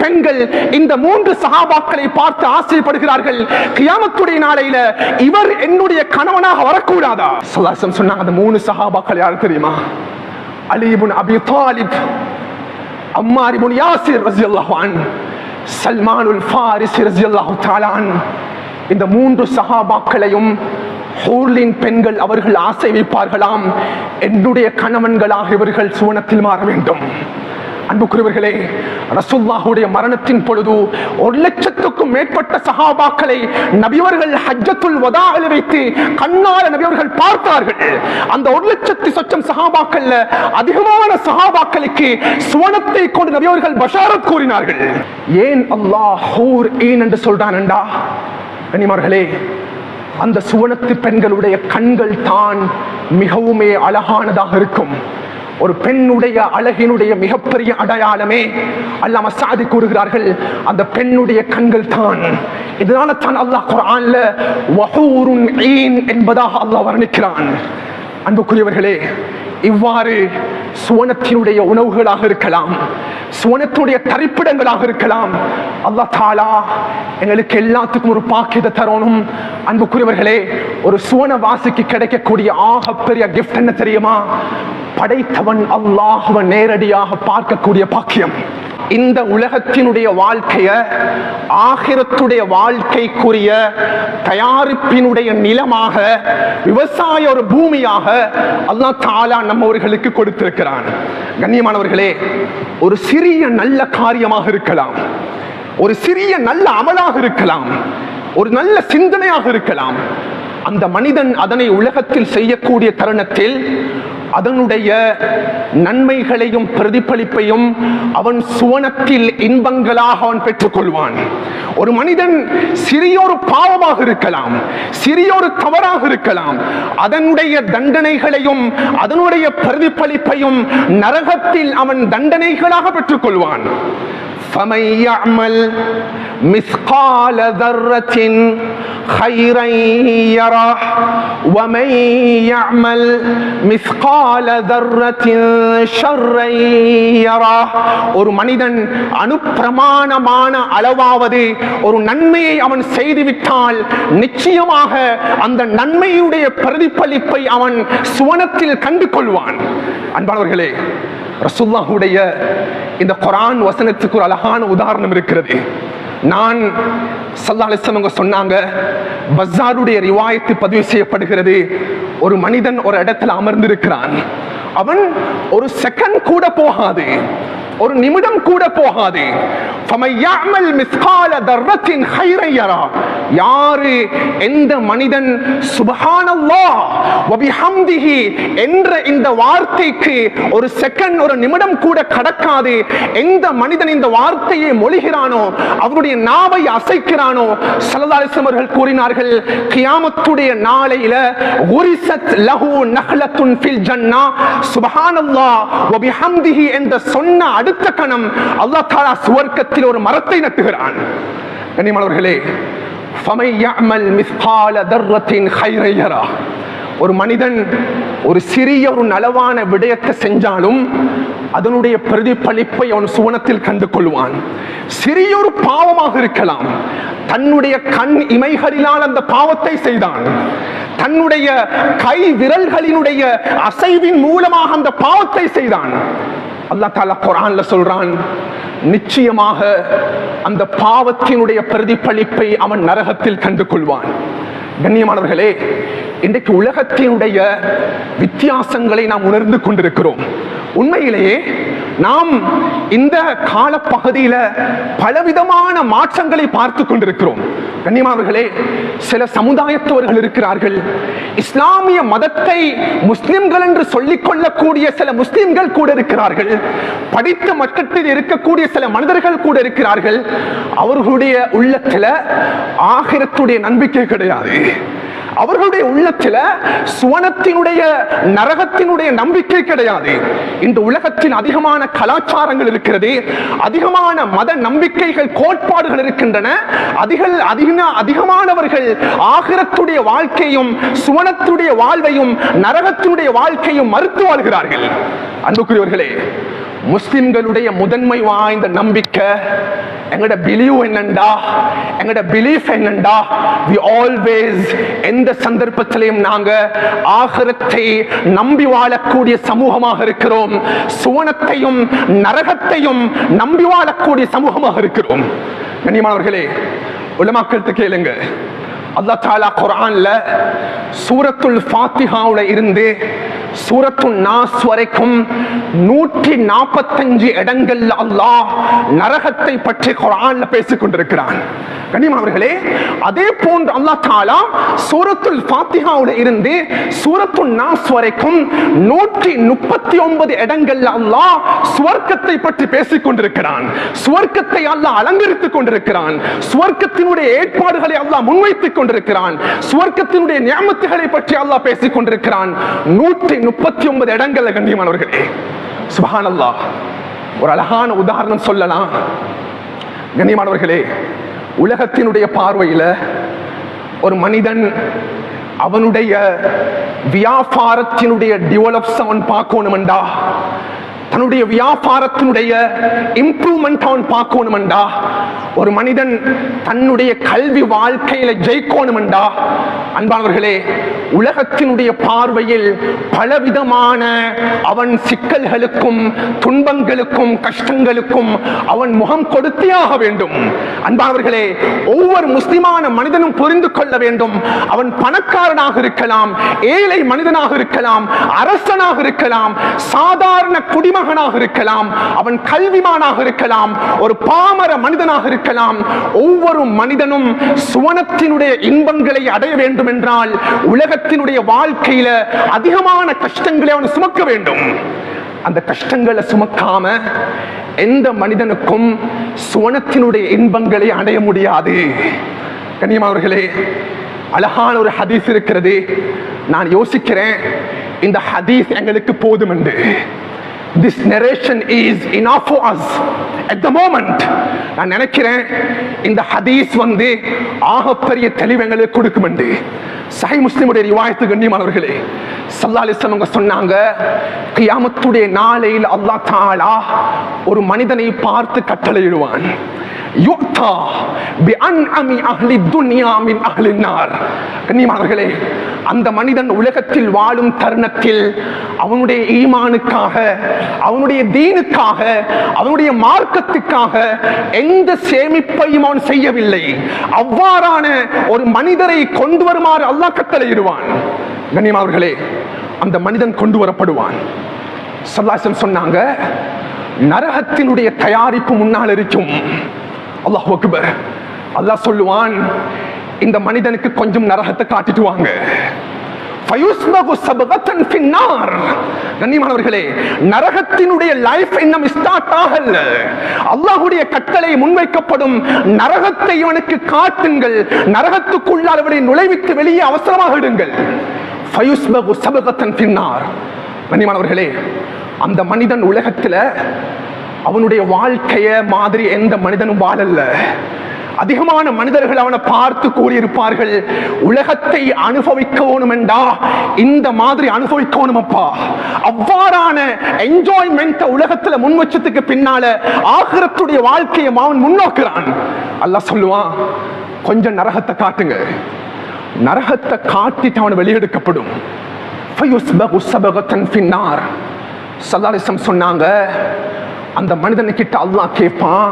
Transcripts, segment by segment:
பெண்கள் இந்த 3 சஹாபாக்களை பார்த்து ஆசைப்படுகிறார்கள். கியாமத்துடைய நாளையில இவர் என்னுடைய கணவனாக வரக்கூடாதா? ஸல்லல்லாஹு சொன்னாங்க. அந்த 3 சஹாபாக்கள் யார் தெரியுமா? அலி இப்னு அபி தாலிப், அம்மார் இப்னு யாசிர் ரலியல்லாஹு அன்ஹு, சல்மானுல் ஃபாரிஸி ரலியல்லாஹு தஆலா அன்ஹு. இந்த 3 சஹாபாக்களையும் ஹூர்லின் பெண்கள் அவர்கள் ஆசை வைப்பார்களாம், என்னுடைய கணவன்களாக இவர்கள் சுவனத்தில் மாற வேண்டும். அன்புக்குரியவர்களே, ரசூலுல்லாஹுடைய மரணத்தின் பொழுது 1,00,000க்கும் மேற்பட்ட சஹாபாக்களை நபியவர்கள் ஹஜ்ஜத்துல் வதாஇல் வைத்து கண்ணால நபியவர்கள் பார்த்தார்கள். அந்த 1,00,000 சொச்சம் சஹாபாக்கள்ல அதிகமான சஹாபாக்களுக்கு சுவனத்தை கொண்டு நபியவர்கள் பஷாரத் கூறினார்கள். ஏன் அல்லாஹ் ஹூர் ஈன் என்று சொல்றான்டா? கண்ணியமானவர்களே, அந்த சுவனத்து பெண்களுடைய கண்கள் தான் மிகவுமே அழகானதாக இருக்கும். ஒரு பெண்ணுடைய அழகினுடைய மிகப்பெரிய அடையாளமே அல்லாஹ் சாதி கூறுகிறார்கள், அந்த பெண்ணுடைய கண்கள் தான். இதனால தான் அல்லாஹ் குர்ஆன்ல வஹூருன் ஈன் என்பதாக அல்லாஹ் வர்ணிக்கிறான். அன்புக்குரியவர்களே, இவ்வாறு சுவனத்தினுடைய உணவுகளாக இருக்கலாம், சுவனத்துடைய தரிப்பிடங்களாக இருக்கலாம். அல்லாஹ் தஆலா எங்களுக்கு எல்லாத்துக்கும் ஒரு பாக்கியத்தை தரணும். அன்புக்குரியவர்களே, ஒரு சுவனவாசிக்கு கிடைக்கக்கூடிய ஆகப்பெரிய கிஃப்ட் என்ன தெரியுமா? படைத்தவன் அல்லாஹ்வை நேரடியாக பார்க்கக்கூடிய பாக்கியம். இந்த உலகத்தினுடைய வாழ்க்கைய ஆகிரத்துடைய வாழ்க்கைக்குரிய தயாரிப்பினுடைய நிலமாக, விவசாய ஒரு பூமியாக அல்லாஹ் தஆலா நம்மவர்களுக்கு கொடுத்திருக்கிறான். கண்ணியமானவர்களே, ஒரு சிறிய நல்ல காரியமாக இருக்கலாம், ஒரு சிறிய நல்ல அமலாக இருக்கலாம், ஒரு நல்ல சிந்தனையாக இருக்கலாம். அந்த மனிதன் அதனை உலகத்தில் செய்யக்கூடிய தருணத்தில் அதனுடைய நன்மைகளையும் பிரதிபலிப்பையும் அவன் சுவனத்தில் இன்பங்களாக அவன் பெற்றுக் கொள்வான். ஒரு மனிதன் சிறியொரு பாவமாக இருக்கலாம், சிறியொரு தவறாக இருக்கலாம், அதனுடைய தண்டனைகளையும் அதனுடைய பிரதிபலிப்பையும் நரகத்தில் அவன் தண்டனைகளாக பெற்றுக் கொள்வான். فَمَنْ يَعْمَلْ مِثْقَالَ ذَرَّةٍ خَيْرًا يَرَهُ وَمَنْ يَعْمَلْ مِثْقَالَ ذَرَّةٍ شَرًّا يَرَهُ. ஒரு மனிதன் அனுப்பிரமாணமான அளவாவது ஒரு நன்மையை அவன் செய்துவிட்டால் நிச்சயமாக அந்த நன்மையுடைய பிரதிபலிப்பை அவன் சுவனத்தில் கண்டு கொள்வான். அன்பானவர்களே, ரசூலுல்லாஹுடைய இந்த குர்ஆன் வசனத்துக்கு ஒரு அழகான உதாரணம் இருக்கிறது. நான் ஸல்லல்லாஹு அலைஹி வஸல்லம் சொன்னாங்க, பஸாருடைய ரிவாயத்து பதிவு செய்யப்படுகிறது, ஒரு மனிதன் ஒரு இடத்துல அமர்ந்திருக்கிறான், அவன் ஒரு செகண்ட் கூட போகாது, ஒரு நிமிடம் கூட போகாது. ஃபமய்யஅமல் மிஸ்கால தர்ரத்தின் கைரன் யரா. யாரு எந்த மனிதன் சுப்ஹானல்லாஹ் வபிஹம்திஹி என்ற இந்த வார்த்தைக்கு ஒரு செகண்ட் ஒரு நிமிடம் கூட கடக்காது, எந்த மனிதன் இந்த வார்த்தையை மொழிகிறானோ, அவருடைய நாவை அசைக்கிறானோ, ஸல்லல்லாஹு அலைஹி வஸல்லம் அவர்கள் கூறினார்கள், கியாமத்துடைய நாளையில உரிசத் லஹு நஹ்லத்துன் ஃபில் ஜன்னா சுப்ஹானல்லாஹ் வபிஹம்திஹி என்ற சொன்ன அடுத்த கணம் அல்லாஹ் தஆலா சுவர்க்கத்தில் ஒரு மரத்தை நட்டுகிறான். கண்ணியமானவர்களே, ஃபமை யஅமல் மிஸ்கால தர்ரத்தின் கைரன் யரா. ஒரு மனிதன் ஒரு சிறிய ஒரு நலவான விடயத்தை செஞ்சாலும் அதனுடைய பிரதிபலிப்பை அவன் சுவனத்தில் கண்டு கொள்வான். சிறிய ஒரு பாவமாக இருக்கலாம், தன்னுடைய கண் இமைகளினால் அந்த பாவத்தை செய்தான், தன்னுடைய கை விரல்களினுடைய அசைவின் மூலமாக அந்த பாவத்தை செய்தான். அல்லாஹ் தஆலா குர்ஆன்ல சொல்றான், நிச்சயமாக அந்த பாவத்தினுடைய பிரதிபலிப்பை அவன் நரகத்தில் கண்டு கொள்வான். கண்ணியமானவர்களே, இன்றைக்கு உலகத்தினுடைய வித்தியாசங்களை நாம் உணர்ந்து கொண்டிருக்கிறோம். உண்மையிலேயே நாம் இந்த காலப்பகுதியில பலவிதமான மாற்றங்களை பார்த்து கொண்டிருக்கிறோம். கண்ணியமானவர்களே, சில சமுதாயத்தவர்கள் இருக்கிறார்கள், இஸ்லாமிய மதத்தை முஸ்லிம்கள் என்று சொல்லிக் கொள்ளக்கூடிய சில முஸ்லிம்கள் கூட இருக்கிறார்கள், படித்த மக்களில் இருக்கக்கூடிய சில மனிதர்கள் கூட இருக்கிறார்கள். அவர்களுடைய உள்ளத்துல ஆகிரத்துடைய நம்பிக்கை கிடையாது, அவர்களுடைய உள்ளத்துல சுவனத்தினுடைய நரகத்தினுடைய நம்பிக்கை கிடையாது. இந்த உலகத்தில் அதிகமான கலாச்சாரங்கள் இருக்கிறது, அதிகமான மத நம்பிக்கைகள் கோட்பாடுகள் இருக்கின்றன. அதிகமானவர்கள் ஆகிரத்துடைய வாழ்க்கையும் சுவனத்துடைய வாழ்வையும் நரகத்தினுடைய வாழ்க்கையும் மறுத்து வாழ்கிறார்கள். அன்புக்குரியவர்களே, முஸ்லிம்களுடைய முதன்மை வாய்ந்த நம்பிக்கை எங்கட பிலீவ் என்னண்டா, எங்கட பிலீஃப் என்னண்டா, we always எந்த சந்தர்ப்பத்திலையும் நாங்க ஆகிரத்தை நம்பி வாழக்கூடிய சமூகமாக இருக்கிறோம். சுவனத்தையும் நரகத்தையும் நம்பி வாழக்கூடிய சமூகமாக இருக்கிறோம். கண்ணியமானவர்களே, உலமாக்களுக்கு கேளுங்க. அல்லாஹ் தஆலா குர்ஆன்ல சூரத்துல் ஃபாத்திஹாவுல இருந்து சூரத்துன் நாஸ் வரைக்கும் 145 இடங்கள்ல அல்லாஹ் நரகத்தை பற்றி குர்ஆன்ல பேசிக் கொண்டிருக்கிறான். கண்ணியமானவர்களே, அதே போன்று அல்லாஹ் தஆலா சூரத்துல் ஃபாத்திஹாவுல இருந்து சூரத்துன் நாஸ் வரைக்கும் 139 இடங்கள்ல அல்லாஹ் சுவர்க்கத்தை பற்றி பேசிக் கொண்டிருக்கிறான். சுவர்க்கத்தை அல்லாஹ் அலங்கரித்துக் கொண்டிருக்கிறான். சுவர்க்கத்தினுடைய ஏற்பாடுகளை அல்லாஹ் முன்வைத்துக் கொண்டிருக்கிறான். சுவர்க்கத்தினுடைய நியமத்துகளை பற்றி அல்லாஹ் பேசிக் கொண்டிருக்கிறான். 139 இடங்கள்ல. கண்ணியமானவர்களே, சுப்ஹானல்லாஹ். ஒரு அழகான உதாரணம் சொல்லலாம். கண்ணியமானவர்களே, உலகத்தினுடைய பார்வையில ஒரு மனிதன் அவனுடைய வியாபாரத்தினுடைய டெவலப்ஸ் அவன் பார்க்கணும்டா, தன்னுடைய வியாபாரத்தினுடைய இம்ப்ரூவ்மெண்ட் அவன் பார்க்கணும்டா, ஒரு மனிதன் தன்னுடைய கல்வி வாழ்க்கையில ஜெயிக்கணும்டா, அன்பானவர்களே, உலகத்தினுடைய பார்வையில் பலவிதமான அவன் சிக்கல்களுக்கும் துன்பங்களுக்கும் கஷ்டங்களுக்கும் அவன் முகம் கொடுத்தியாக வேண்டும். அன்பானவர்களே, ஒவ்வொரு முஸ்லிமான மனிதனும் புரிந்து கொள்ள வேண்டும். அவன் பணக்காரனாக இருக்கலாம், ஏழை மனிதனாக இருக்கலாம், அரசனாக இருக்கலாம், சாதாரண குடிமகனாக இருக்கலாம், அவன் கல்விமானாக இருக்கலாம், ஒரு பாமர மனிதனாக இருக்கலாம். ஒவ்வொரு மனிதனும் சுவனத்தினுடைய இன்பங்களை அடைய வேண்டும் என்றால் உலகத்தினுடைய வாழ்க்கையில அதிகமான கஷ்டங்களை அவன் சுமக்க வேண்டும். அந்த கஷ்டங்களை சுமக்காம எந்த மனிதனுக்கும் சுவனத்தினுடைய இன்பங்களை அடைய முடியாது. கண்ணியமானவர்களே, அழகான ஒரு ஹதீஸ் இருக்கிறது. நான் யோசிக்கிறேன், இந்த ஹதீஸ் எங்களுக்கு போதும் என்று. This narration is enough for us at the moment. நான் நினைக்கிறேன் இந்த ஹதீஸ் ஆகப்பெரிய தெளிவு எங்களுக்கு கொடுக்கும் என்று. சஹீஹ் முஸ்லிமுடைய ரிவாயத்து. கண்ணியமானவர்களே, ஸல்லல்லாஹு அலைஹி வஸல்லம் சொன்னாங்க, கியாமத்துடைய நாளையில் அல்லாஹ் தஆலா ஒரு மனிதனை பார்த்து கட்டளையிடுவான். யுக்தா பிஅன்அமி அஹ்லி துன்யா மின் அஹ்லின் நார். கண்ணியமானவர்களே, அந்த மனிதன் உலகத்தில் வாழும் தருணத்தில் அவனுடைய ஈமானுக்காக, அவனுடைய தீனுக்காக, அவனுடைய மார்க்கத்துக்காக எந்த சேமிப்பையும் அவன் செய்யவில்லை. அவ்வாறான ஒரு மனிதரை கொண்டு வருமாறு அல்லாஹ் கட்டளையிடுவான். கண்ணியமானவர்களே, அந்த மனிதன் கொண்டு வரப்படுவான். ஸல்லல்லாஹு அலைஹி வஸல்லம் சொன்னாங்க, நரகத்தினுடைய தயாரிப்பு முன்னால் இருக்கும். அல்லாஹ் அக்பர். அல்லாஹ் சொல்லுவான், இந்த மனிதனுக்கு கொஞ்சம் நரகத்தை காட்டிட்டு வாங்க. கண்ணியமானவர்களே, நரகத்தினுடைய லைஃப் இன்னும் ஸ்டார்ட் ஆகல. அல்லாஹ்வுடைய கட்டளை முன்வைக்கப்படும். நரகத்தை இவனுக்கு காட்டுங்கள், நரகத்துக்குள்ளால் அவனை நுழைவித்து வெளியே அவசரமாக இடுங்கள். கண்ணியமானவர்களே, அந்த மனிதன் உலகத்துல அவனுடைய வாழ்க்கைய மாதிரி எந்த மனிதனும் வாழல. அதிகமான மனிதர்கள் அவனை பார்த்து கூறியிருப்பார்கள், உலகத்தை அனுபவிக்கணும் என்றா இந்த மாதிரி அனுபவிக்கணுமப்பா. அவ்வாறான என்ஜாய்மெண்ட் உலகத்துல முன் வச்சதுக்கு பின்னால ஆகிரத்துடைய வாழ்க்கையை அவன் முன்னோக்குறான். அல்லாஹ் சொல்லுவான், கொஞ்சம் நரகத்தை காட்டுங்க. நரகத்தை காட்டிட்டு அவன் வெளியெடுக்கப்படும். சொன்னாங்க, அந்த மனிதனுக்கிட்ட அல்லாஹ் கேட்பான்,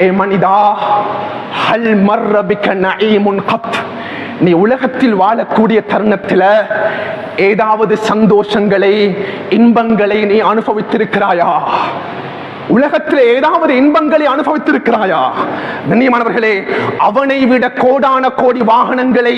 ஏ மனிதா, ஹல் மர்ர பிக நஈமுன் கத், நீ உலகத்தில் வாழக்கூடிய தருணத்தில் ஏதாவது சந்தோஷங்களை இன்பங்களை நீ அனுபவித்திருக்கிறாயா? உலகத்தில் ஏதாவது இன்பங்களை அனுபவித்திருக்கிறாயா? கண்ணியமானவர்களே, அவனை விட கோடான கோடி வாகனங்களை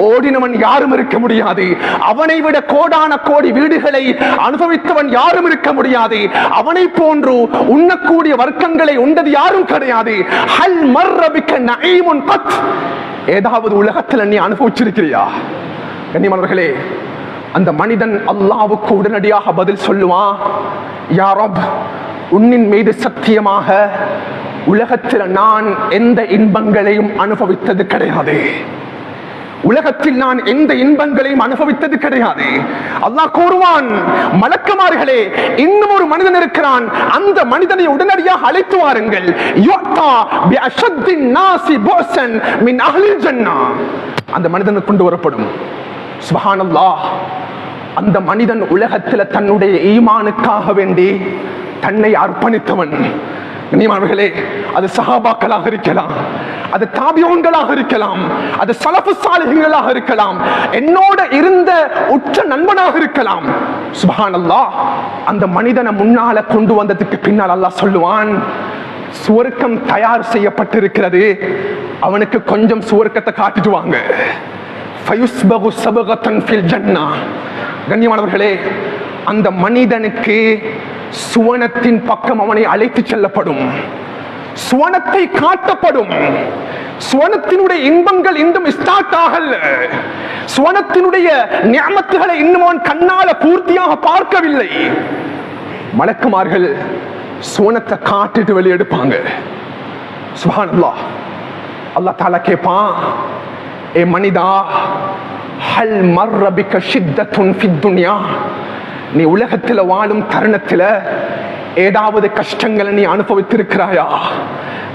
ஓடினவன் யாரும் இருக்க முடியாது. அவனை விட கோடான கோடி வீடுகளை அனுபவித்தவன் யாரும் இருக்க முடியாது. அவனை போன்று உண்ணக்கூடிய வர்க்கங்களை உண்டது யாரும் கிடையாது. ஹல் மர்ர பிக நஈமுன் கத், ஏதாவது உலகத்தில் நீ அனுபவிச்சிருக்கிறியா? கண்ணியமானவர்களே, அந்த மனிதன் அல்லாஹ்வுக்கு உடனடியாக பதில் சொல்லுவான், யா ரப், உன்னின் மீது சத்தியமாக உலகத்தில் நான் எந்த இன்பங்களையும் அனுபவித்தது கிடையாது. உலகத்தில் நான் எந்த இன்பங்களையும் அனுபவித்தது கிடையாது. அல்லாஹ் கூறுவான், மலக்குமார்களே, இன்னும் ஒரு மனிதன் இருக்கிறான், அந்த மனிதனை உடனடியாக அழைத்து வாருங்கள். அந்த மனிதனுக்கு கொண்டு வரப்படும். சுப்ஹானல்லாஹ். அந்த மனிதன் உலகத்தில் தன்னுடைய ஈமானுக்காக வேண்டி தன்னை அர்ப்பணித்தவன். கண்ணியமானவர்களே, அது சஹாபாக்களாக இருக்கலாம், அது தாபிஊன்களாக இருக்கலாம், அது ஸலஃபு ஸாலிஹீன்களாக இருக்கலாம், என்னோட இருந்த உற்ற நண்பனாக இருக்கலாம். சுப்ஹானல்லாஹ். அந்த மனிதனை முன்னால கொண்டு வந்ததுக்கு பின்னால் அல்லாஹ் சொல்லுவான், சுவர்க்கம் தயார் செய்யப்பட்டிருக்கிறது, அவனுக்கு கொஞ்சம் சுவர்க்கத்தை காட்டிட்டு வாங்க. ஃபயுஸ்பகு சபகத்தன் ஃபில் ஜன்னah. கண்ணியமானவர்களே, அந்த மனிதனுக்கு சுவனத்தின் பக்கம் அவனை அழைத்து செல்லப்படும், சுவனத்தை காட்டப்படும். சுவனத்தினுடைய இன்பங்கள் இன்னும் ஸ்டார்ட் ஆகல, சுவனத்தினுடைய நியமத்துகளை இன்னும் அவன் கண்ணால பூர்த்தியாக பார்க்கவில்லை. மலக்குமார்கள் சுவனத்தை காட்டிட்டு வெளியெடுப்பாங்க. சுப்ஹானல்லாஹ். அல்லாஹ் தஆலா கேட்பான், ஏ மனிதா, ஹல் மர்ர பிக ஷித்தத்துன் ஃபித் துன்யா, நீ உலகத்தில் வாழும் தருணத்தில் ஏதாவது கஷ்டங்களை நீ அனுபவித்திருக்கிறாயா?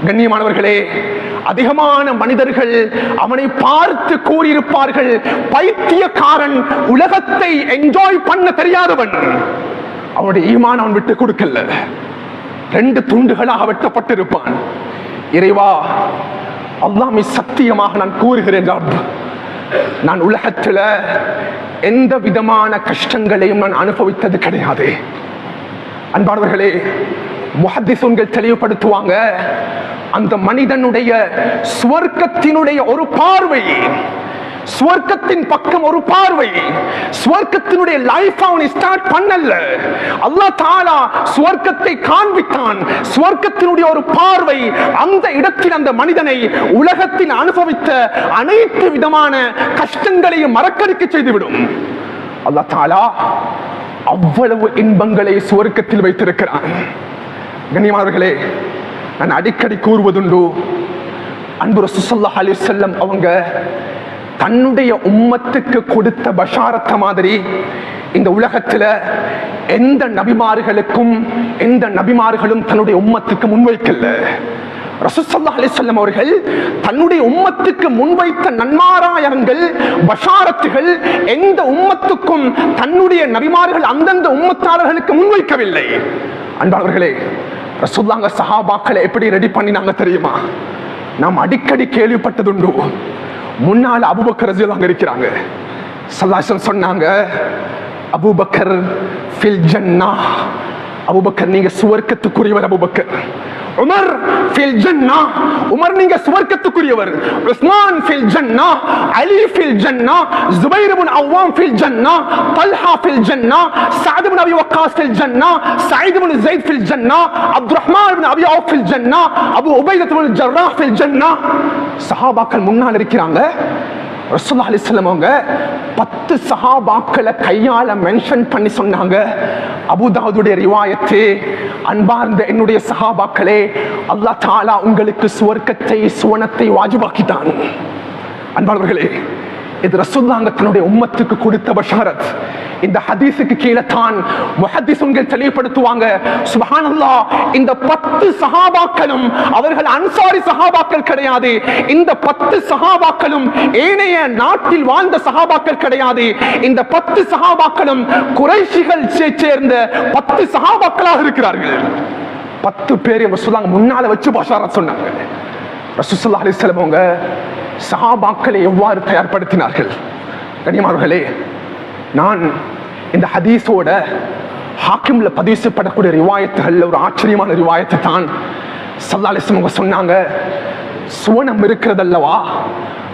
கண்ணியமானவர்களே, அதிகமான மனிதர்கள் அவனை பார்த்து கூறியிருப்பார்கள், பைத்தியக்காரன், உலகத்தை என்ஜாய் பண்ண தெரியாதவன். அவனுடைய ஈமான் அவன் விட்டு கொடுக்கல, 2 துண்டுகளாக வெட்டப்பட்டிருப்பான். இறைவா, அல்லாஹ்வை சத்தியமாக நான் கூறுகிறேன், நான் உலகத்தில் எந்த விதமான கஷ்டங்களையும் நான் அனுபவித்தது கிடையாது. அன்பானவர்களே, முஹத்திஸுன்கள் தெளிவுபடுத்துவாங்க, அந்த மனிதனுடைய சுவர்க்கத்தினுடைய ஒரு பார்வை, சுவர்க்கத்தின் பக்கம் ஒரு பார்வை, சுவர்க்கத்தினுடைய லைஃப் அவனை ஸ்டார்ட் பண்ணல, அல்லாஹ் தஆலா சுவர்க்கத்தை காண்பித்தான். சுவர்க்கத்தினுடைய ஒரு பார்வை அந்த இடத்தில் அந்த மனிதனை உலகத்தில் அனுபவித்த அனைத்து விதமான கஷ்டங்களையும் மறக்கடிக்க செய்துவிடும். அல்லாஹ் தஆலா அவ்வளவு இன்பங்களை சுவர்க்கத்தில் வைத்திருக்கிறான். கண்ணியமானவர்களே, நான் அடிக்கடி கூறுவதுண்டு, அன்பு ரசூல் ஸல்லல்லாஹு அலைஹி வஸல்லம் அவங்க தன்னுடைய உம்மத்துக்கு கொடுத்த பஷாரத்த மாதிரி இந்த உலகத்தில் எந்த நபிமார்களுக்கும் எந்த நபிமார்களும் தன்னுடைய உம்மத்துக்கு முன்வைக்கல. ரசூல் ஸல்லல்லாஹு அலைஹி வஸல்லம் அவர்கள் தன்னுடைய உம்மத்துக்கு முன்வைத்த நன்மாராயங்கள், பஷாரத்துகள் எந்த உம்மத்துக்கும் தன்னுடைய நபிமார்கள் அந்தந்த உம்மத்தாளர்களுக்கு முன்வைக்கவில்லை. அன்பானவர்களே, ரசூலுல்லாஹ் சஹாபாக்களை எப்படி ரெடி பண்ணினாங்க தெரியுமா? நாம் அடிக்கடி கேள்விப்பட்டதுண்டு. முன்னால அபூபக்கர் ரலியல்லாஹு அன்ஹு இருக்கிறாங்க. ஸல்லல்லாஹு அலைஹி வஸல்லம் சொன்னாங்க, அபூபக்கர் ஃபில் ஜன்னah, அபூபக்கர் நீங்க சுவர்க்கத்துக்குரியவர். அபூபக்கர். உமர் ஃபில் ஜன்னah, உமர் நீங்க சுவர்க்கத்துக்குரியவர். உஸ்மான் ஃபில் ஜன்னah, அலி ஃபில் ஜன்னah, ஜுபைர் இப்னு அவ்வாம் ஃபில் ஜன்னah, தல்ஹா ஃபில் ஜன்னah, சஅத் இப்னு அபி வக்காஸ் ஃபில் ஜன்னah, சயீத் இப்னு ஸைத் ஃபில் ஜன்னah, அப்துர்ரஹ்மான் இப்னு அபி அவ்ஃப் ஃபில் ஜன்னah, அபூ உபைதா இப்னு ஜர்ராஹ் ஃபில் ஜன்னah. சஹாபாக்கள் முன்னால் இருக்கிறாங்க. ரசூலுல்லாஹி அலைஹி வஸல்லம் அவங்க 10 சஹாபாக்களை கையால மென்ஷன் பண்ணி சொன்னாங்க. அபூதாவுடைய ரிவாயத்து, அன்பார்ந்த என்னுடைய சஹாபாக்களே, அல்லாஹ் தஆலா உங்களுக்கு சுவர்க்கத்தை, சுவனத்தை வாஜிபாக்கிட்டான். அன்பானவர்களே, இது ரசூலுல்லாஹ் தன்னுடைய உம்மத்துக்கு கொடுத்த பஷாரத். இந்த ஹதீஸுக்கு கீழே தான் முஹத்திஸுன்கள் தெளிவுபடுத்துவாங்க, சுப்ஹானல்லாஹ், இந்த 10 சஹாபாக்களும் அவர்கள் அன்சாரி சஹாபாக்கள் கிடையாது. இந்த 10 சஹாபாக்களும் ஏனைய நாட்டில் வாழ்ந்த சஹாபாக்கள் கிடையாது. இந்த 10 சஹாபாக்களும் குறைஷிகள் சேர்ந்த 10 சஹாபாக்களாக இருக்கிறார்கள். 10 பேர் ரசூலுல்லாஹ் முன்னால வச்சு பஷாரத் சொன்னாங்க. ரசூல் ஸல்லல்லாஹு அலைஹி வஸல்லம் அவங்க சஹாபாக்களை எவ்வாறு தயார்படுத்தினார்கள்? கண்ணியமானவர்களே, நான் இந்த ஹதீஸோட ஹாக்கிம்ல பதிவு செய்யப்படக்கூடிய ரிவாயத்துகள்ல ஒரு ஆச்சரியமான ரிவாயத்தை தான் ஸல்லல்லாஹு அலைஹி வஸல்லம் சொன்னாங்க. சுவனம் இருக்கிறதல்லவா,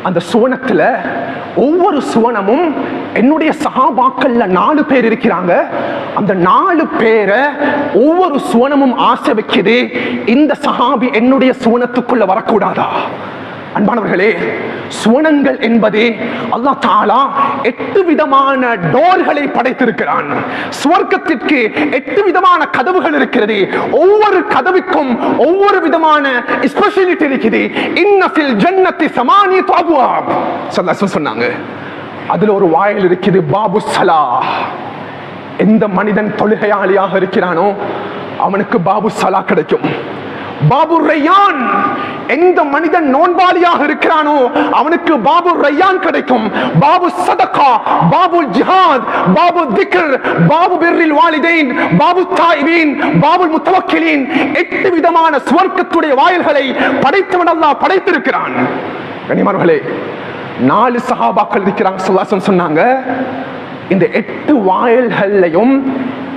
அந்த சுவனத்துல ஒவ்வொரு சுவனமும் என்னுடைய சஹாபாக்கள்ல 4 பேர் இருக்கிறாங்க. அந்த 4 பேரை ஒவ்வொரு சுவனமும் ஆசை வைக்குது, இந்த சஹாபி என்னுடைய சுவனத்துக்குள்ள வரக்கூடாதா? அன்பானவர்களே, சுவனங்கள் என்பது அல்லாஹ் தஆலா 8 விதமான டோர்களை படைத்திருக்கிறான். சுவர்க்கத்திற்கு 8 விதமான கதவுகள் இருக்கிறது. ஒவ்வொரு கதவுக்கும் ஒவ்வொரு விதமான ஸ்பெஷாலிட்டி இருக்குது. இன்ன ஃபில் ஜன்னத்தி 8 அப்வாப். சொன்னாங்க. அதுல ஒரு வாயில் இருக்குது, பாபு சலா. எந்த மனிதன் தொழுகையாளியாக இருக்கிறானோ அவனுக்கு பாபு சலா கிடைக்கும். பாபு ரையான், எந்த மனிதன் நோன்பாளியாக இருக்கிறானோ அவனுக்கு பாபு ரையான் கிடைக்கும். பாபு சதகா, பாபு ஜிஹாத், பாபு திக்ர், பாபு பிர்ரில் வாலிதைன், பாபு தாயிபீன், பாபு முத்தவக்கிலீன், 8 விதமான சுவர்க்கத்துடைய வாயில்களை படைத்தவன் அல்லாஹ் படைத்திருக்கிறான். கனிமர்களே, 4 சஹாபாக்கள் இருக்கிறாங்க. ஸல்லல்லாஹு சொன்னாங்க, இந்த 8 வாயில்களையும்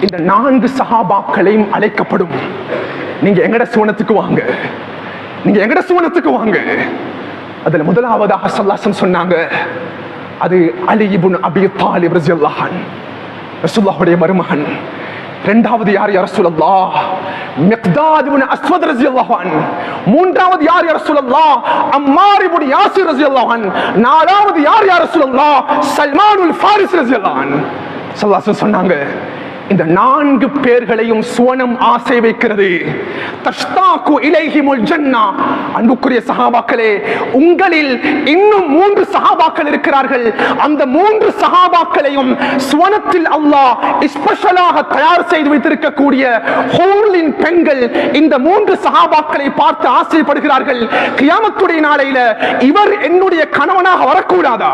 இந்த 4 சஹாபாக்களையும் அழைக்கப்படும். நீங்க எங்கட சுவனத்துக்கு வாங்க, நீங்க எங்கட சுவனத்துக்கு வாங்க. அதுல முதலாவதாக ஸல்லல்லாஹு சொன்னாங்க, அது அலி இப்னு அபி தாலிப் ரலியல்லாஹு அன்ஹு, ரசூலுல்லாஹ்வுடைய மருமகன். இரண்டாவது யார் யா ரசூலல்லாஹ்? மிக்தாத் இப்னு அஸ்வத் ரலியல்லாஹு அன்ஹு. மூன்றாவது யார் யா ரசூலல்லாஹ்? அம்மார் இப்னு யாசிர் ரலியல்லாஹு அன்ஹு. நாலாவது யார் யா ரசூலல்லாஹ்? சல்மானுல் ஃபாரிஸ் ரலியல்லாஹு அன்ஹு. ஸல்லல்லாஹு சொன்னாங்க, இந்த 4 பேர்களையும் சுவனம் ஆசை வைக்கிறது. தஷ்தாகு இலைஹிமுல் ஜன்னா. அன்புக்குரிய சஹாபாக்களே, உங்களில் இன்னும் 3 சஹாபாக்கள் இருக்கிறார்கள். அந்த 3 சஹாபாக்களையும் சுவனத்தில் அல்லாஹ் ஸ்பெஷலாக தயார் செய்து வைத்திருக்கக்கூடிய ஹூர்லின் பெண்கள் இந்த 3 சஹாபாக்களை பார்த்து ஆசைப்படுகிறார்கள். கியாமத்துடைய நாளையில இவர் என்னுடைய கணவனாக வரக்கூடாதா?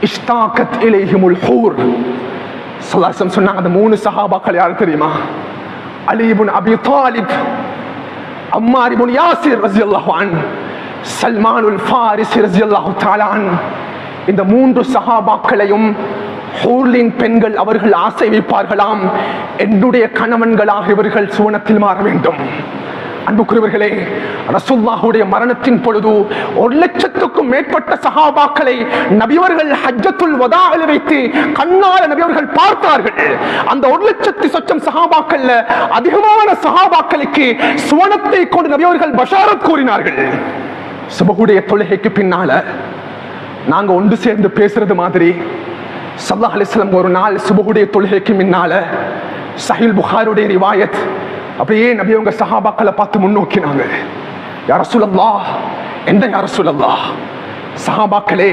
இஷ்தாகத் இலைஹிமுல் ஹூர். ஸல்லல்லாஹு சொன்னாங்க, அந்த 3 சஹாபாக்கள் யார் தெரியுமா? அலி இப்னு அபி தாலிப், அம்மார் இப்னு யாசிர் ரலியல்லாஹு அன்ஹு, சல்மானுல் ஃபாரிஸ் ரலியல்லாஹு தஆலா அன்ஹு. இந்த 3 சஹாபாக்களையும் ஹூர்லின் பெண்கள் அவர்கள் ஆசை வைப்பார்களாம், என்னுடைய கணவன்களாக இவர்கள் சுவனத்தில் மாற வேண்டும். அன்புக்குரியவர்களே, ரசூலுல்லாஹ்வுடைய மரணத்தின் பொழுது 1,00,000க்கும் மேற்பட்ட சஹாபாக்களை நபியவர்கள் ஹஜ்ஜத்துல் வதாஇல் வைத்து கண்ணால நபியவர்கள் பார்த்தார்கள். அந்த 1,00,000 சொச்சம் சஹாபாக்கள்ல அதிகமான சஹாபாக்களுக்கு சுவனத்தை கொண்டு நபியவர்கள் பஷாரத் கூறினார்கள். சுபஹுடைய தொழுகைக்கு பின்னால நாங்க ஒன்று சேர்ந்து பேசுறது மாதிரி ஸல்லல்லாஹு அலைஹி வஸல்லம் ஒரு நாள் சுபஹுடைய தொழுகைக்கு முன்னால சஹீஹ் புகாரியுடைய ரிவாயத், அப்படியே நபி அவங்க சஹாபாக்களை பார்த்து முன்னோக்கினாங்க. யா ரசூலல்லாஹ், என்ன யா ரசூலல்லாஹ்? சஹாபாக்களே,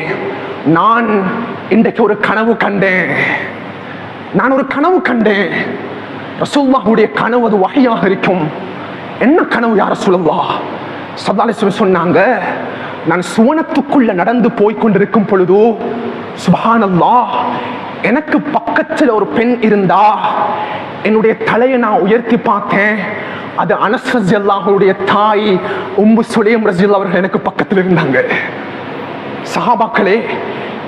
நான் இன்றைக்கு ஒரு கனவு கண்டேன். நான் ஒரு கனவு கண்டேன். ரசூலுல்லாஹ்வுடைய கனவு அது வஹியாக இருக்கும். என்ன கனவு யா ரசூலல்லாஹ்? ஸல்லல்லாஹு அலைஹி வஸல்லம் சொன்னாங்க, நான் சுவனத்துக்குள்ள நடந்து போய் கொண்டிருக்கும் பொழுது சுப்ஹானல்லாஹ், எனக்கு பக்கத்தில் ஒரு பெண் இருந்தா, என்னுடைய தலையை நான் உயர்த்தி பார்த்தேன். அது அனஸ் ரலியல்லாஹுடைய தாய் உம்மு சுலைம் ரலியல்லாஹு அவர்கள் எனக்கு பக்கத்தில் இருந்தாங்க. சஹாபாக்களே,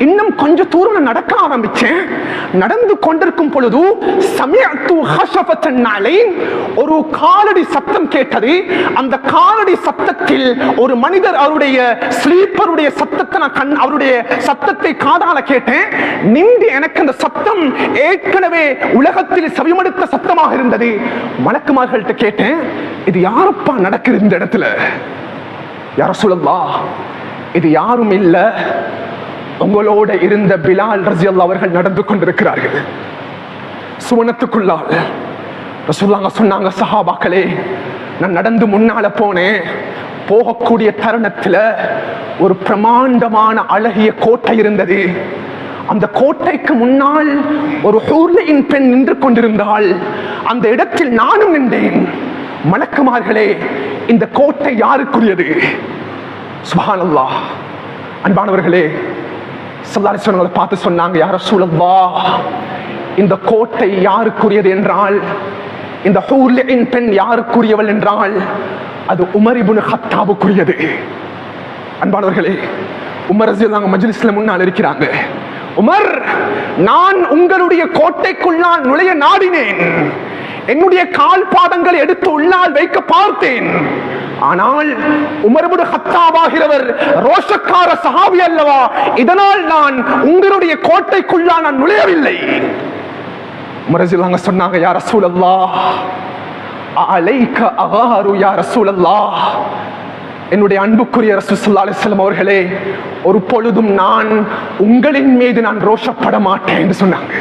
இன்னும் கொஞ்ச தூரம் நடக்க ஆரம்பிச்சேன். நடந்து கொண்டிருக்கும் பொழுது சமிஅத்து ஹஷஃபத்தன் அலைன், ஒரு காலடி சத்தம் கேட்டது. அந்த காலடி சத்தத்தில் ஒரு மனிதர் அவருடைய ஸ்லீப்பருடைய சத்தத்தை நான் அவருடைய சத்தத்தை காதால கேட்டேன். நின்று எனக்கு அந்த சத்தம் ஏற்கனவே உலகத்தில் செவிமடுத்த சத்தமாக இருந்தது. மலக்குமார்கள்ட்ட கேட்டேன், இது யாருப்பா நடக்குது இந்த இடத்துல? யா ரசூலல்லாஹ், இது யாரும் இல்ல, உங்களோட இருந்த பிலால் ரலியல்லாஹு அவர்கள் நடந்து கொண்டிருக்கிறார்கள் சுவனத்துக்குள்ளால். ரசூலுல்லாஹ் சொன்னாங்க, சஹாபாக்களே, நான் நடந்து முன்னால போனேன். போகக்கூடிய தருணத்துல ஒரு பிரமாண்டமான அழகிய கோட்டை இருந்தது. அந்த கோட்டைக்கு முன்னால் ஒரு ஹூர்லின் பெண் நின்று கொண்டிருந்தாள். அந்த இடத்தில் நானும் நின்றேன். மலக்குமார்களே, இந்த கோட்டை யாருக்குரியது? சுப்ஹானல்லாஹ். அன்பானவர்களே, ஸல்லல்லாஹு அலைஹி வஸல்லம் பார்த்து சொன்னாங்க, யா ரசூலல்லாஹ், இந்த கோட்டை யாருக்குரியது என்றால், இந்த ஹூர்லின் பெண் யாருக்குரியவள் என்றால், அது உமர் இப்னு ஹத்தாபுக்குரியது. அன்பானவர்களே, உமர் ரலியல்லாஹு அன்ஹு மஜ்லிஸ்ல முன்னால் இருக்கிறாங்க. உமர், நான் உங்களுடைய கோட்டைக்குள் நான் நுழைய நாடினேன். என்னுடைய கால் பாதங்களை எடுத்து உள்ளால் வைக்க பார்த்தேன். ஆனால் உமர் இப்னு கத்தாப் ஆகிறவர் ரோஷக்கார சஹாபி அல்லவா, இதனால் நான் உங்களுடைய கோட்டைக்குள்ளால் நான் நுழையவில்லை. உமர் ரலியல்லாஹு அன்ஹு சொன்னாங்க, யா ரசூலல்லாஹ், அலைக அகாரு யா ரசூலல்லாஹ், என்னுடைய அன்புக்குரிய ரசூல் ஸல்லல்லாஹு அலைஹி வஸல்லம் அவர்களே, ஒரு பொழுதும் நான் உங்களின் மீது நான் ரோஷப்பட மாட்டேன் என்று சொன்னாங்க.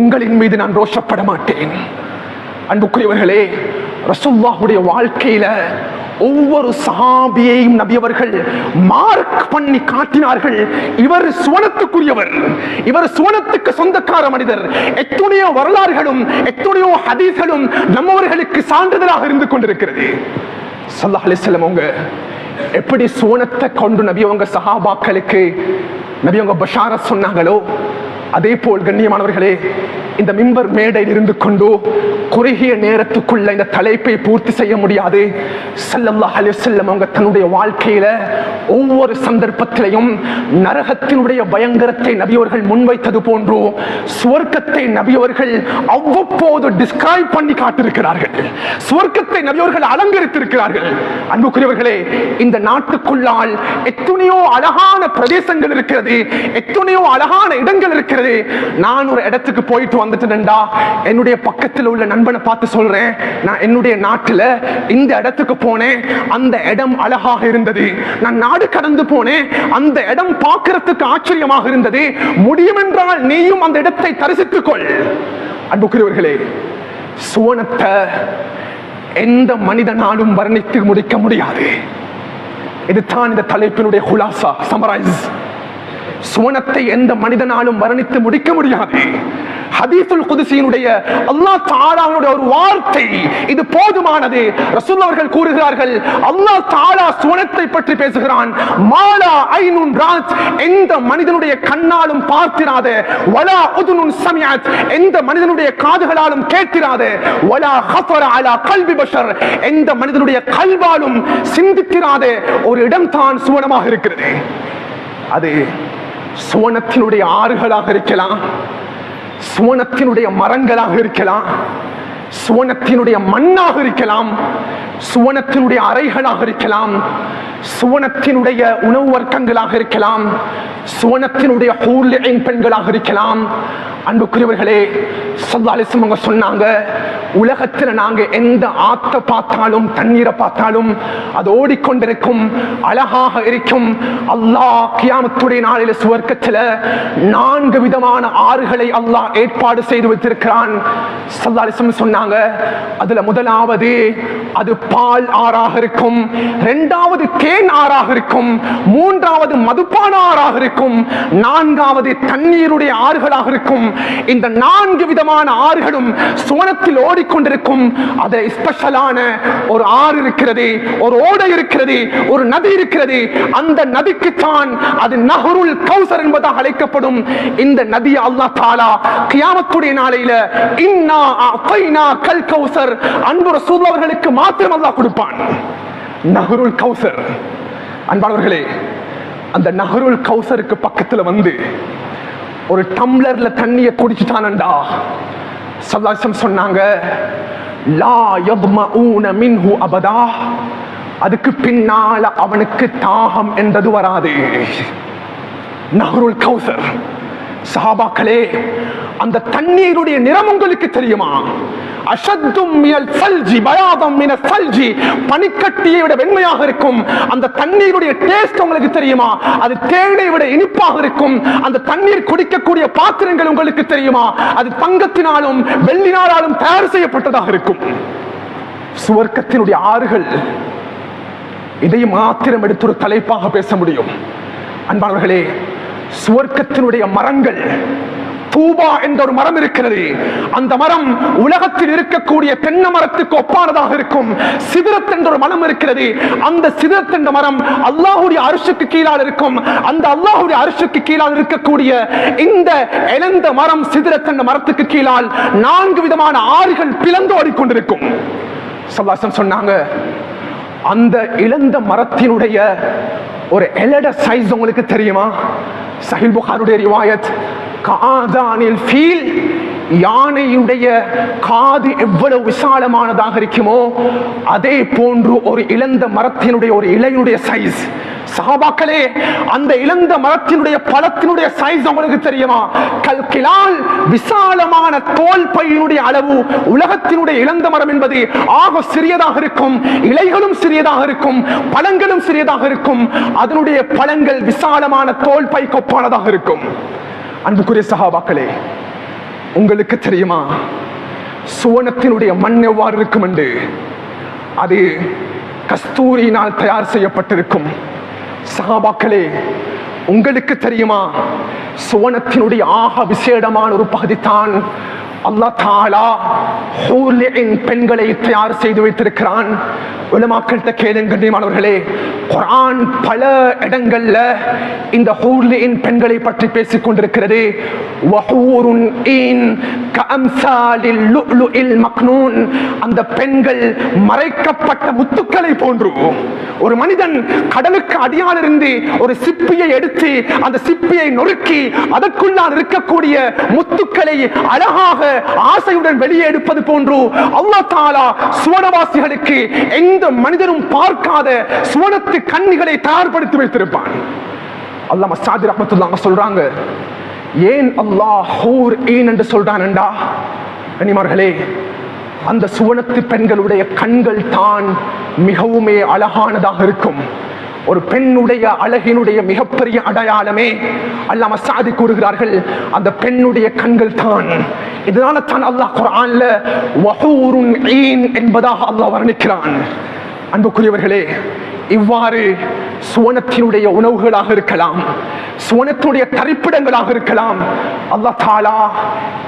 உங்களின் மீது நான் ரோஷப்பட மாட்டேன். அன்புக்குரியவர்களே, ரசூலுல்லாஹ்வுடைய வாழ்க்கையில ஒவ்வொரு சஹாபியையும் நபி அவர்கள் மார்க் பண்ணி காட்டினார்கள். இவர் சுவனத்துக்குரியவர், இவர் சுவனத்துக்கு சொந்தக்கார மனிதர். எத்தனையோ வரலாறுகளும் எத்தனையோ ஹதீஸ்களும் நம்மவர்களுக்கு சான்றிதழாக இருந்து கொண்டிருக்கிறது. ஸல்லல்லாஹு அலைஹி வஸல்லம் அவங்க எப்படி சுவனத்தை கொண்டு நபி அவங்க சஹாபாக்களுக்கு நபி அவங்க பஷாரத் சொன்னாங்களோ, அதே போல் கண்ணியமானவர்களே, இந்த மிம்பர் மேடையில் இருந்து கொண்டு குறுகிய நேரத்துக்குள்ள இந்த தலைப்பை பூர்த்தி செய்ய முடியாது. ஸல்லல்லாஹு அலைஹி வஸல்லம் அவங்க தன்னுடைய வாழ்க்கையில ஒவ்வொரு சந்தர்ப்பத்திலையும் நரகத்தினுடைய பயங்கரத்தை நபியவர்கள் முன்வைத்தது போன்று சுவர்க்கத்தை நபியவர்கள் அவ்வப்போது டிஸ்கிரைப் பண்ணி காட்டிருக்கிறார்கள். சுவர்க்கத்தை நபியவர்கள் அலங்கரித்திருக்கிறார்கள். அன்புக்குரியவர்களே, இந்த நாட்டுக்குள்ளால் எத்தனையோ அழகான பிரதேசங்கள் இருக்கிறது, எத்தனையோ அழகான இடங்கள் இருக்கிறது. நான் ஒரு இடத்துக்கு போயிட்டு வந்துட்டேன்டா, என்னுடைய பக்கத்தில் உள்ள நண்பனை பார்த்து சொல்றேன், நான் என்னுடைய நாட்டுல இந்த இடத்துக்கு போனேன், அந்த இடம் அழகாக இருந்தது. நான் நாடு கடந்து போனேன், அந்த இடம் பார்க்கிறதுக்கு ஆச்சரியமாக இருந்தது. முடியும் என்றால் நீயும் அந்த இடத்தை தரிசித்துக் கொள். அன்புக்குரியவர்களே, சுவனத்தை எந்த மனிதனாலும் வர்ணித்து முடிக்க முடியாது. இதுதான் இந்த தலைப்பினுடைய குலாசா, சமரைஸ். சுவனத்தை எந்த மனிதனாலும் வர்ணித்து முடிக்க முடியாது. ஹதீஸுல் குத்ஸியினுடைய அல்லாஹ் தஆலாவுடைய ஒரு வார்த்தை இது போதுமானது. ரசூல் அவர்கள் கூறுகிறார்கள், அல்லாஹ் தஆலா சுவனத்தை பற்றி பேசுகிறான். மாலா ஐனுன் ராத், எந்த மனிதனுடைய கண்ணாலும் பார்த்திராத, வலா உதுனுன் சமிஅத், எந்த மனிதனுடைய காதுகளாலும் கேட்கிறாத, வலா ஹஃபர அலா கல்பி பஷர், எந்த மனிதனுடைய கல்வாலும் சிந்திக்கிறாத ஒரு இடம் தான் சுவனமாக இருக்கிறது. அது சுவனத்தினுடைய ஆறுகளாக இருக்கலாம், சுவனத்தினுடைய மரங்களாக இருக்கலாம், சுவனத்தினுடைய மண்ணாக இருக்கலாம், சுவனத்தினுடைய அறைகளாக இருக்கலாம், சுவனத்தினுடைய உணவு வர்க்கங்களாக இருக்கலாம், சுவனத்தினுடைய பெண்களாக இருக்கலாம். அன்புக்குரியவர்களே, ஸல்லல்லாஹு அலைஹி வஸல்லம் சொன்னாங்க, உலகத்தில் நாங்க எந்த ஆத்த பார்த்தாலும் தண்ணீரை பார்த்தாலும் அது ஓடிக்கொண்டிருக்கும், அழகாக இருக்கும். அல்லாஹ் கியாமத்துடைய நாளில் சுவர்க்கத்தில் 4 விதமான ஆறுகளை அல்லாஹ் ஏற்பாடு செய்து வைத்திருக்கிறான். ஸல்லல்லாஹு அலைஹி வஸல்லம் சொன்னாங்க, அதுல முதலாவது அது பால் ஆறாக இருக்கும், இரண்டாவது தேன் ஆறாக இருக்கும், மூன்றாவது மதுபான ஆறாக இருக்கும், நான்காவது தண்ணீருடைய ஆறுகளாக இருக்கும். இந்த 4 விதமான ஆறுகளும் சுவனத்தில் ஓடிக்கொண்டிருக்கும். அது ஸ்பெஷலான ஒரு ஆறு இருக்கிறது, ஒரு ஓடை இருக்கிறது, ஒரு நதி இருக்கிறது. அந்த நதிக்கு தான் அது நஹருல் கௌசர் என்பதாக அழைக்கப்படும். இந்த நதியை அல்லாஹ் தஆலா கியாமத்துடைய நாளையில இன்னா அஃதைனா கல் கௌசர், அன்பு ரசூல் அவர்களுக்கு மாத்திரம் அல்லாஹ் கொடுப்பான். நஹருல் கௌசர். அன்பானவர்களே, அந்த நஹருல் கௌசருக்கு பக்கத்துல வந்து ஒரு டம்ளர்ல தண்ணியை குடிச்சுட்டானண்டா, ஸல்லல்லாஹு அலைஹி வஸல்லம் சொன்னாங்க, லா யத்மஊன மின்ஹு அபதா, அதுக்கு பின்னால அவனுக்கு தாகம் என்றது வராது. நஹருல் கௌசர். சஹாபாக்களே, அந்த தண்ணீருடைய நிறம் உங்களுக்கு தெரியுமா? அஷத்தும் மினல் ஸல்ஜி பயாதம் மினஸ் ஸல்ஜி, பனிக்கட்டியை விட வெண்மையாக இருக்கும். அந்த தண்ணீருடைய டேஸ்ட் உங்களுக்கு தெரியுமா? அது தேனை விட இனிப்பாக இருக்கும். அந்த தண்ணீர் குடிக்கக்கூடிய பாத்திரங்கள் உங்களுக்கு தெரியுமா? அது தங்கத்தினாலும் வெள்ளினாலும் தயார் செய்யப்பட்டதாக இருக்கும். சுவர்க்கத்தினுடைய ஆறுகள், இதை மாத்திரம் எடுத்து ஒரு தலைப்பாக பேச முடியும். அன்பானவர்களே, சுவர்க்கத்தினுடைய மரங்கள், தூபா என்ற ஒரு மரம் இருக்கிறது. அந்த மரம் உலகத்தில் இருக்கக்கூடிய தென்னை மரத்துக்கு ஒப்பானதாக இருக்கும். சிதறத் என்ற ஒரு மரம் இருக்கிறது. அந்த சிதறத் என்ற மரம் அல்லாஹ்வுடைய அர்ஷுக்கு கீழால் இருக்கும். அந்த அல்லாஹ்வுடைய அர்ஷுக்கு கீழால் இருக்கக்கூடிய இந்த இழந்த மரம், சிதறத் என்ற மரத்துக்கு கீழால் 4 விதமான ஆறுகள் பிளந்து ஓடிக்கொண்டிருக்கும். ஸல்லல்லாஹு அலைஹி வஸல்லம் சொன்னாங்க, அந்த இழந்த மரத்தினுடைய ஒரு எலட சைஸ் உங்களுக்கு தெரியுமா? சஹீஹ் புகாரியுடைய ரிவாயத், காதானில் ஃபீல், யானையுடைய காது எவ்வளவு விசாலமானதாக இருக்குமோ அதே போன்று ஒரு இழந்த மரத்தினுடைய ஒரு இலையினுடைய சைஸ். சஹாபாக்களே, அந்த இழந்த மரத்தினுடைய பழத்தினுடைய சைஸ் உங்களுக்கு தெரியுமா? கல்கிலால், விசாலமான தோல் பையினுடைய அளவு. உலகத்தினுடைய இழந்த மரம் என்பது ஆக சிறியதாக இருக்கும், இலைகளும் சிறியதாக இருக்கும், பழங்களும் சிறியதாக இருக்கும். அதனுடைய பழங்கள் விசாலமான தோல் பை கொப்பானதாக இருக்கும். அன்புக்குரிய சஹாபாக்களே, உங்களுக்கு தெரியுமா சுவனத்தினுடைய மண் எவ்வாறு இருக்கும் என்று? அது கஸ்தூரியினால் தயார் செய்யப்பட்டிருக்கும். சஹாபாக்களே, உங்களுக்கு தெரியுமா, சுவனத்தினுடைய ஆக விசேடமான ஒரு பகுதி தான் அல்லாஹ் தஆலா ஹூர்லின் பெண்களை தயார் செய்து வைத்திருக்கிறான். உலமாக்கள்கிட்ட கேளுங்க கண்ணியமானவர்களே, குர்ஆன் பல இடங்கள்ல இந்த ஹூர்லின் பெண்களை பற்றி பேசிக் கொண்டிருக்கிறது. வஹூருன் ஈன் கஅம்சாலில் லுஅ்லுஇல் மக்னூன், அந்த பெண்கள் மறைக்கப்பட்ட முத்துக்களை போன்று. ஒரு மனிதன் கடலுக்கு அடியால் இருந்து ஒரு சிப்பியை எடுத்து அந்த சிப்பியை நொறுக்கி அதற்குள்ளால் இருக்கக்கூடிய முத்துக்களை அழகாக ஆசையுடன் வெளியே எடுப்பது போன்று அல்லாஹ் தஆலா சுவனவாசிகளுக்கு எந்த மனிதனும் பார்க்காத சுவனத்து கண்ணிகளை தயார்படுத்தி வைத்திருப்பான். அல்லாஹ் சாதி ரஹ்மத்துல்லாஹி சொல்றாங்க, ஏன் அல்லாஹ் ஹூர் ஈன் என்று சொல்றான்டா கண்ணியமார்களே, அந்த சுவனத்து பெண்களுடைய கண்கள் தான் மிகவுமே அழகானதாக இருக்கும். ஒரு பெண்ணுடைய அழகினுடைய மிகப்பெரிய அடையாளமே அல்லாஹ் சாதி கூறுகிறார்கள், அந்த பெண்ணுடைய கண்கள் தான். இதனால தான் அல்லாஹ் குர்ஆன்ல வஹூருன் ஈன் என்பதாக அல்லாஹ் வர்ணிக்கிறான். அன்புக்குரியவர்களே, இவ்வாறு சுவனத்தினுடைய உணவுகளாக இருக்கலாம், சுவனத்தினுடைய தரிப்பிடங்களாக இருக்கலாம். அல்லாஹ் தஆலா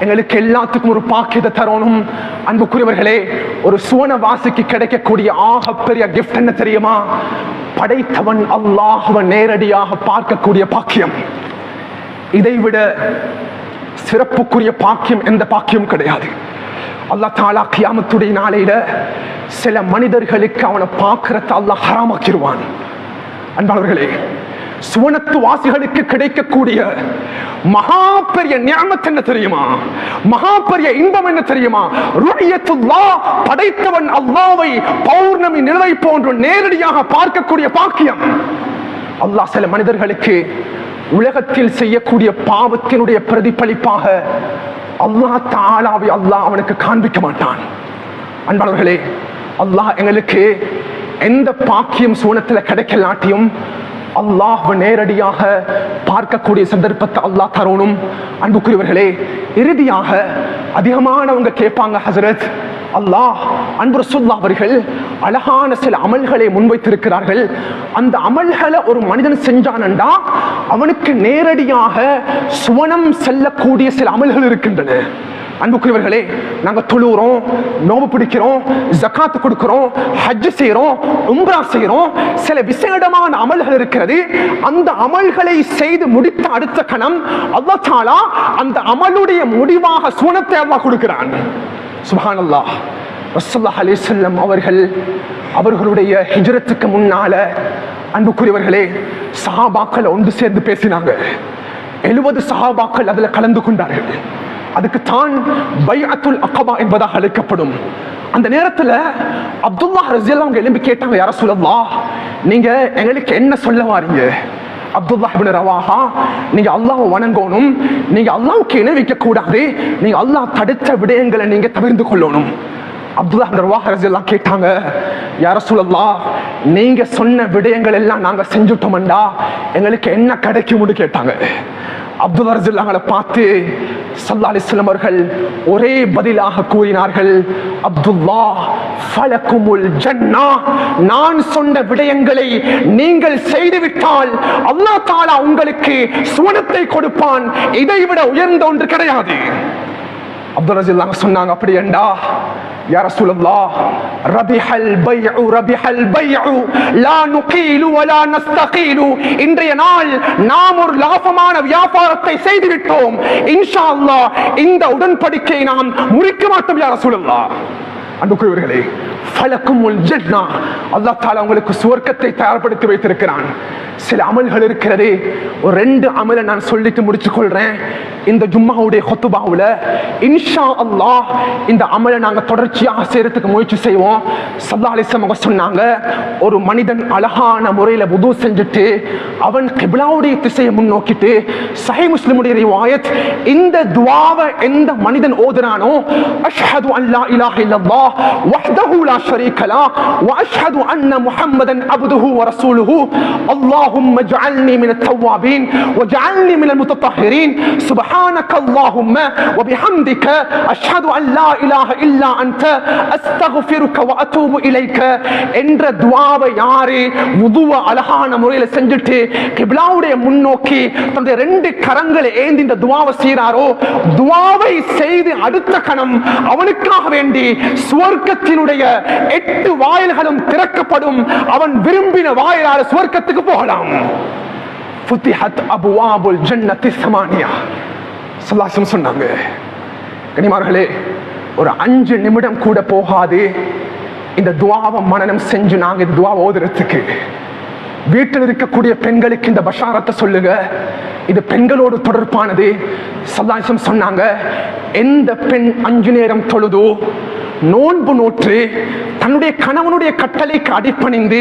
எங்களுக்கு எல்லாத்துக்கும் ஒரு பாக்கியத்தை தரணும். அன்புக்குரியவர்களே, ஒரு சுவனவாசிக்கு கிடைக்கக்கூடிய ஆகப்பெரிய கிஃப்ட் என்ன தெரியுமா? படைத்தவன் அல்லாஹ்வை நேரடியாக பார்க்கக்கூடிய பாக்கியம். இதைவிட சிறப்புக்குரிய பாக்கியம் எந்த பாக்கியம் கிடையாது. அல்லாஹ் தஆலா கியாமத்துடைய நாளையில சில மனிதர்களுக்கு அவனை பார்க்கிறத அல்லாஹ் ஹராமாக்கிடுவான். அன்பானவர்களே, சுவனத்து வாசிகளுக்கு கிடைக்கக்கூடிய மகா பெரிய நிஅமத் என்ன தெரியுமா? மகா பெரிய இன்பம் என்ன தெரியுமா? ருஅயத்துல்லாஹ், படைத்தவன் அல்லாஹ்வை பௌர்ணமி நிலவை போன்று நேரடியாக பார்க்கக்கூடிய பாக்கியம். அல்லாஹ் சில மனிதர்களுக்கு உலகத்தில் செய்யக்கூடிய பாவத்தினுடைய பிரதிபலிப்பாக அல்லாஹ் தஆலாவை அல்லாஹ் அவனுக்கு காண்பிக்க மாட்டான். அன்பானவர்களே, அல்லாஹ் எங்களுக்கு எந்த பாக்கியம் சுவனத்தில் கிடைக்கலாட்டியும் அல்லாஹ் நேரடியாக பார்க்கக்கூடிய சந்தர்ப்பத்தை அல்லாஹ் தரணும். அன்புக்குரியவர்களே, இறுதியாக அதிகமானவங்க கேட்பாங்க, ஹசரத் அல்லாஹ் அன்பு ரசூலுல்லாஹ் அவர்கள் அழகான சில அமல்களை முன்வைத்திருக்கிறார்கள். அந்த அமல்களை ஒரு மனிதன் செஞ்சானண்டா அவனுக்கு நேரடியாக சுவனம் செல்லக்கூடிய சில அமல்கள் இருக்கின்றன. அன்புக்குரியவர்களே, நாங்க தொழுகிறோம், நோன்பு பிடிக்கிறோம், ஜகாத் கொடுக்கிறோம், ஹஜ் செய்யறோம், உம்ரா செய்யறோம், சில விசேடமான அமல்கள் இருக்கிறது. அந்த அமல்களை செய்து முடித்த அடுத்த கணம் அல்லாஹ் தஆலா அந்த அமலுடைய முடிவாக சுவனத்தை அல்லாஹ் கொடுக்கிறான். சுப்ஹானல்லாஹ். ரசூலுல்லாஹி அலைஹி வஸல்லம் அவர்களுடைய ஹிஜ்ரத்துக்கு முன்னால அன்புக்குரியவர்களே சஹாபாக்கள் ஒன்று சேர்ந்து பேசினாங்க. 70 சஹாபாக்கள் அதுல கலந்து கொண்டார்கள். அதுக்கு தான் பைஅத்துல் அக்பா என்பதாக அழைக்கப்படும். அந்த நேரத்துல அப்துல்லாஹ் ரலியல்லாஹு அன்ஹு எழும்பி கேட்டாங்க, யா ரசூலல்லாஹ், நீங்க எங்களுக்கு என்ன சொல்ல வாரீங்க? அப்துல்லாஹ் இப்னு ரவாஹா, நீங்க அல்லாஹ்வை வணங்கணும், நீங்க அல்லாஹ்வுக்கு இணை வைக்க கூடாது, நீங்க அல்லாஹ் தடுத்த விடயங்களை நீங்க தவிர்த்து கொள்ளணும். அப்துல்லாஹ் இப்னு ரவாஹா ரலியல்லாஹு கேட்டாங்க, யா ரசூலல்லாஹ், நீங்க சொன்ன விடயங்கள் எல்லாம் நாங்க செஞ்சுட்டோம்டா எங்களுக்கு என்ன கிடைக்கும்னு கேட்டாங்க. அப்துல்லாஹ் ரலியல்லாஹு அன்ஹு பார்த்து ஸல்லல்லாஹு அலைஹி வஸல்லம் அவர்கள் ஒரே பதிலாக கூறினார்கள், அப்துல்லாஹ், ஃபலகுமுல் ஜன்னah, நான் சொன்ன விடயங்களை நீங்கள் செய்துவிட்டால் அல்லாஹ் தஆலா உங்களுக்கு சுவனத்தை கொடுப்பான். இதைவிட உயர்ந்த ஒன்று கிடையாது. அப்துல்லாஹ் ரலியல்லாஹு அன்ஹு சொன்னாங்க, அப்படியேண்டா யா ரசூலல்லாஹ், ரபிஹல் பைஉ ரபிஹல் பைஉ லா நுகீலு வலா நஸ்தகீலு, இன்றைய நாள் நாம் ஒரு லாபமான வியாபாரத்தை செய்து விட்டோம், இன்ஷா அல்லாஹ் இந்த உடன்படிக்கையை நாம் முறிக்க மாட்டோம் யா ரசூலல்லாஹ். அன்புக்குரியவர்களே, ஃபலகுமுல் ஜன்னah, அல்லாஹ் தஆலா உங்களுக்கு சுவர்க்கத்தை தயார்படுத்தி வைத்திருக்கிறான். சில அமல்கள் இருக்கிறது. ஒரு 2 அமலை நான் சொல்லிட்டு முடிச்சு கொள்றேன். இந்த ஜும்மாவுடைய ஹுத்பாவுல இன்ஷா அல்லாஹ் இந்த அமலை நாங்க தொடர்ச்சியாக செய்யறதுக்கு முயற்சி செய்வோம். ஸல்லல்லாஹு அலைஹி வஸல்லம் சொன்னாங்க, ஒரு மனிதன் அழகான முறையில வுது செஞ்சுட்டு அவன் கிப்லாவுடைய திசையை முன்னோக்கிட்டு, சஹீஹ் முஸ்லிமுடைய ரிவாயத், இந்த துஆவை எந்த மனிதன் ஓதுறானோ, அஷ்ஹது அன் லா இலாஹ இல்லல்லாஹ் வஹ்தஹு லா لا شريك له وأشهد أن محمدا عبده ورسوله اللهم اجعلني من التوابين واجعلني من المتطهرين سبحانك اللهم وبحمدك أشهد أن لا إله إلا أنت أستغفرك وأتوب إليك என்ற துஆவை யாரு வுதுவ அழகான முறையில் செஞ்சுட்டு கிப்லாவுடைய முன்னோக்கி தன்னுடைய ரெண்டு கரங்களை ஏந்தி இந்த துஆவை செய்றாரோ துஆவை செய்து அடுத்த கணம் அவனுக்காக வேண்டி சுவர்க்கத்தினுடைய 8 வாயில்களும் திறக்கப்படும். அவன் விரும்பின வாயிலால சுவர்க்கத்துக்கு போகலாம். ஃபுத்திஹத் அபுவாபுல் ஜன்னத்தி ஸமானியா ஸல்லல்லாஹு சொன்னாங்க. கனிமார்களே, ஒரு 5 நிமிடம் கூட போகாது இந்த துஆவை மனனம் செஞ்சு நாங்க இந்த துஆவை ஓதுறதுக்கு. வீட்டில் இருக்கக்கூடிய பெண்களுக்கு இந்த பஷாரத்தை சொல்லுங்க, இது பெண்களோடு தொடர்பானது. ஸல்லல்லாஹு சொன்னாங்க, எந்த பெண் 5 நேரம் தொழுதோ நோன்பு நோற்று தன்னுடைய கணவனுடைய கட்டளைக்கு அடிபணிந்து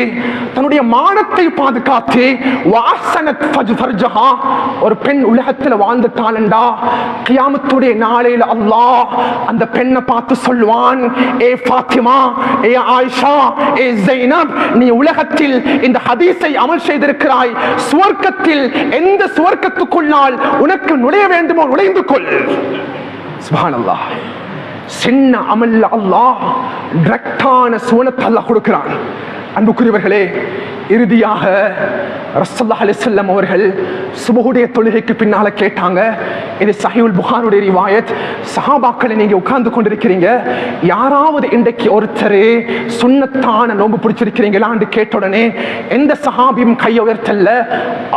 தன்னுடைய மானத்தை பாதுகாத்து வாசனத் ஃபர்ஜஹா ஒரு பெண் உலகத்தில் வாழ்ந்துட்டாளண்டா கியாமத்துடைய நாளையில் அல்லாஹ் அந்த பெண்ணை பார்த்து சொல்வான், ஏ ஃபாத்திமா, ஏ ஆயிஷா, ஏ ஸைனப், நீ உலகத்தில் இந்த ஹதீஸை அமல் செய்திருக்கிறாய், சுவர்க்கத்தில் எந்த சுவர்க்கத்துக்குள்ளால் உனக்கு நுழைய வேண்டுமோ நுழைந்து கொள். சுப்ஹானல்லாஹ். சின்ன அமல்ல அல்லாஹ் டைரக்டான சுவனத்தை அல்லாஹ் கொடுக்கிறான். அன்புக்குரியவர்களே, இறுதியாக ரசூலுல்லாஹி அலைஹி வஸல்லம் அவர்கள் சுபஹுடைய தொழுகைக்கு பின்னால கேட்டாங்க. இது சஹீஹுல் புகாரியுடைய ரிவாயத். சஹாபாக்களை நீங்க உட்கார்ந்து கொண்டிருக்கிறீங்க, யாராவது இன்றைக்கு ஒருத்தர் சுன்னத்தான நோன்பு பிடிச்சிருக்கிறீங்களான்னு கேட்ட உடனே எந்த சஹாபியும் கையை உயர்த்தல்ல.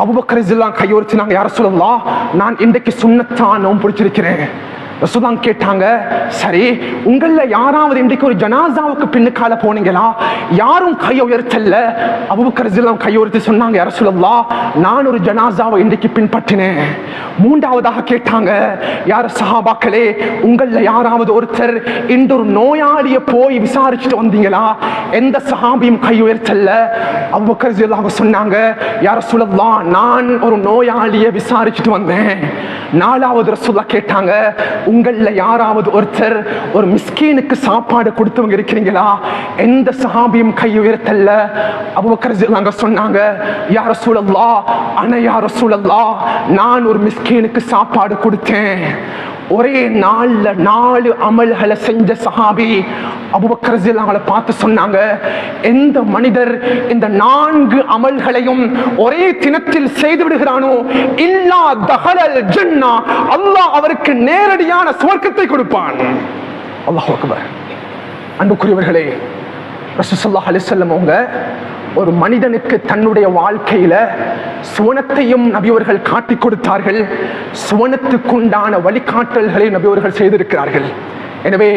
அபூபக்கர் ரலியல்லாஹு கையை உயர்த்தினாங்க, யா ரசூலல்லாஹ், நான் இன்றைக்கு சுன்னத்தான நோன்பு பிடிச்சிருக்கிறேன். ரசூலுல்லாஹ் கேட்டாங்க, சரி, உங்கள யாராவது இன்றைக்கு ஒரு ஜனாசாவுக்கு பின்னுக்கால போனீங்களா? யாரும் கையை உயர்த்தல்ல. அபூபக்கர் ரலியல்லாஹு கையை உயர்த்தி சொன்னாங்க, யா ரசூலல்லாஹ், நான் ஒரு ஜனாசாவை இன்றைக்கு பின்பற்றினேன். மூன்றாவதாக கேட்டாங்க, யார் சஹாபாக்களே, உங்கள யாராவது ஒருத்தர் இன்று ஒரு நோயாளியை போய் விசாரிச்சுட்டு வந்தீங்களா? எந்த சஹாபியும் கை உயர்த்தல்ல. அபூபக்கர் ரலியல்லாஹு சொன்னாங்க, யா ரசூலல்லாஹ், நான் ஒரு நோயாளியை விசாரிச்சுட்டு வந்தேன். நாலாவது ரசூலுல்லாஹ் கேட்டாங்க, உங்கள யாராவது ஒருத்தர் ஒரு மிஸ்கீனுக்கு சாப்பாடு கொடுத்தவங்க இருக்கிறீங்களா? எந்த சஹாபியும் கை உயர்த்தல்ல. அபூபக்கர் ரலியல்லாஹு சொன்னாங்க, யா ரசூலல்லாஹ், அன யா ரசூலல்லாஹ், நான் ஒரு மிஸ்கீனுக்கு சாப்பாடு கொடுத்தேன். ஒரே நாள்ல 4 அமல்களை செஞ்ச சஹாபி அபூபக்கர் ரலியல்லாஹு பார்த்து சொன்னாங்க, எந்த மனிதர் இந்த 4 அமல்களையும் ஒரே தினத்தில் செய்து விடுகிறானோ இல்லா தஹலல் ஜன்னah, அல்லாஹ் அவருக்கு நேரடியான சுவர்க்கத்தை கொடுப்பான். அல்லாஹ் அக்பர். அன்புக்குரியவர்களே, ரசூலுல்லாஹி ஸல்லல்லாஹு அலைஹி வஸல்லம் அவங்க ஒரு மனிதனுக்கு தன்னுடைய வாழ்க்கையில சுவனத்தையும் நபியவர்கள் காட்டி கொடுத்தார்கள், சுவனத்துக்குண்டான வழிகாட்டல்களை நபியவர்கள் செய்திருக்கிறார்கள். எனவே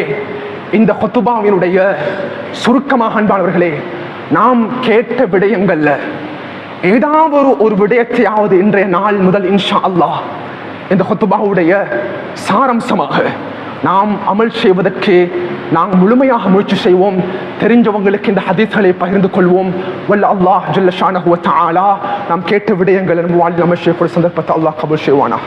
இந்த ஹுத்பாவினுடைய சுருக்கமாக அன்பானவர்களே, நாம் கேட்ட விடயங்கள்ல ஏதாவது ஒரு விடயத்தையாவது இன்றைய நாள் முதல் இன்ஷா அல்லாஹ் இந்த ஹுத்பாவுடைய சாரம்சமாக நாம் அமல் செய்வதற்கு நாம் முழுமையாக முயற்சி செய்வோம். தெரிஞ்சவங்களுக்கு இந்த ஹதீஸ்களை பகிர்ந்து கொள்வோம். வல்ல அல்லாஹ் ஜல்ல ஷானஹு வ தஆலா நாம் கேட்ட விடயங்கள் வாழ்வில் அமல் செய்யக்கூடிய சந்தர்ப்பத்தை அல்லாஹ் கபூல் செய்வானா.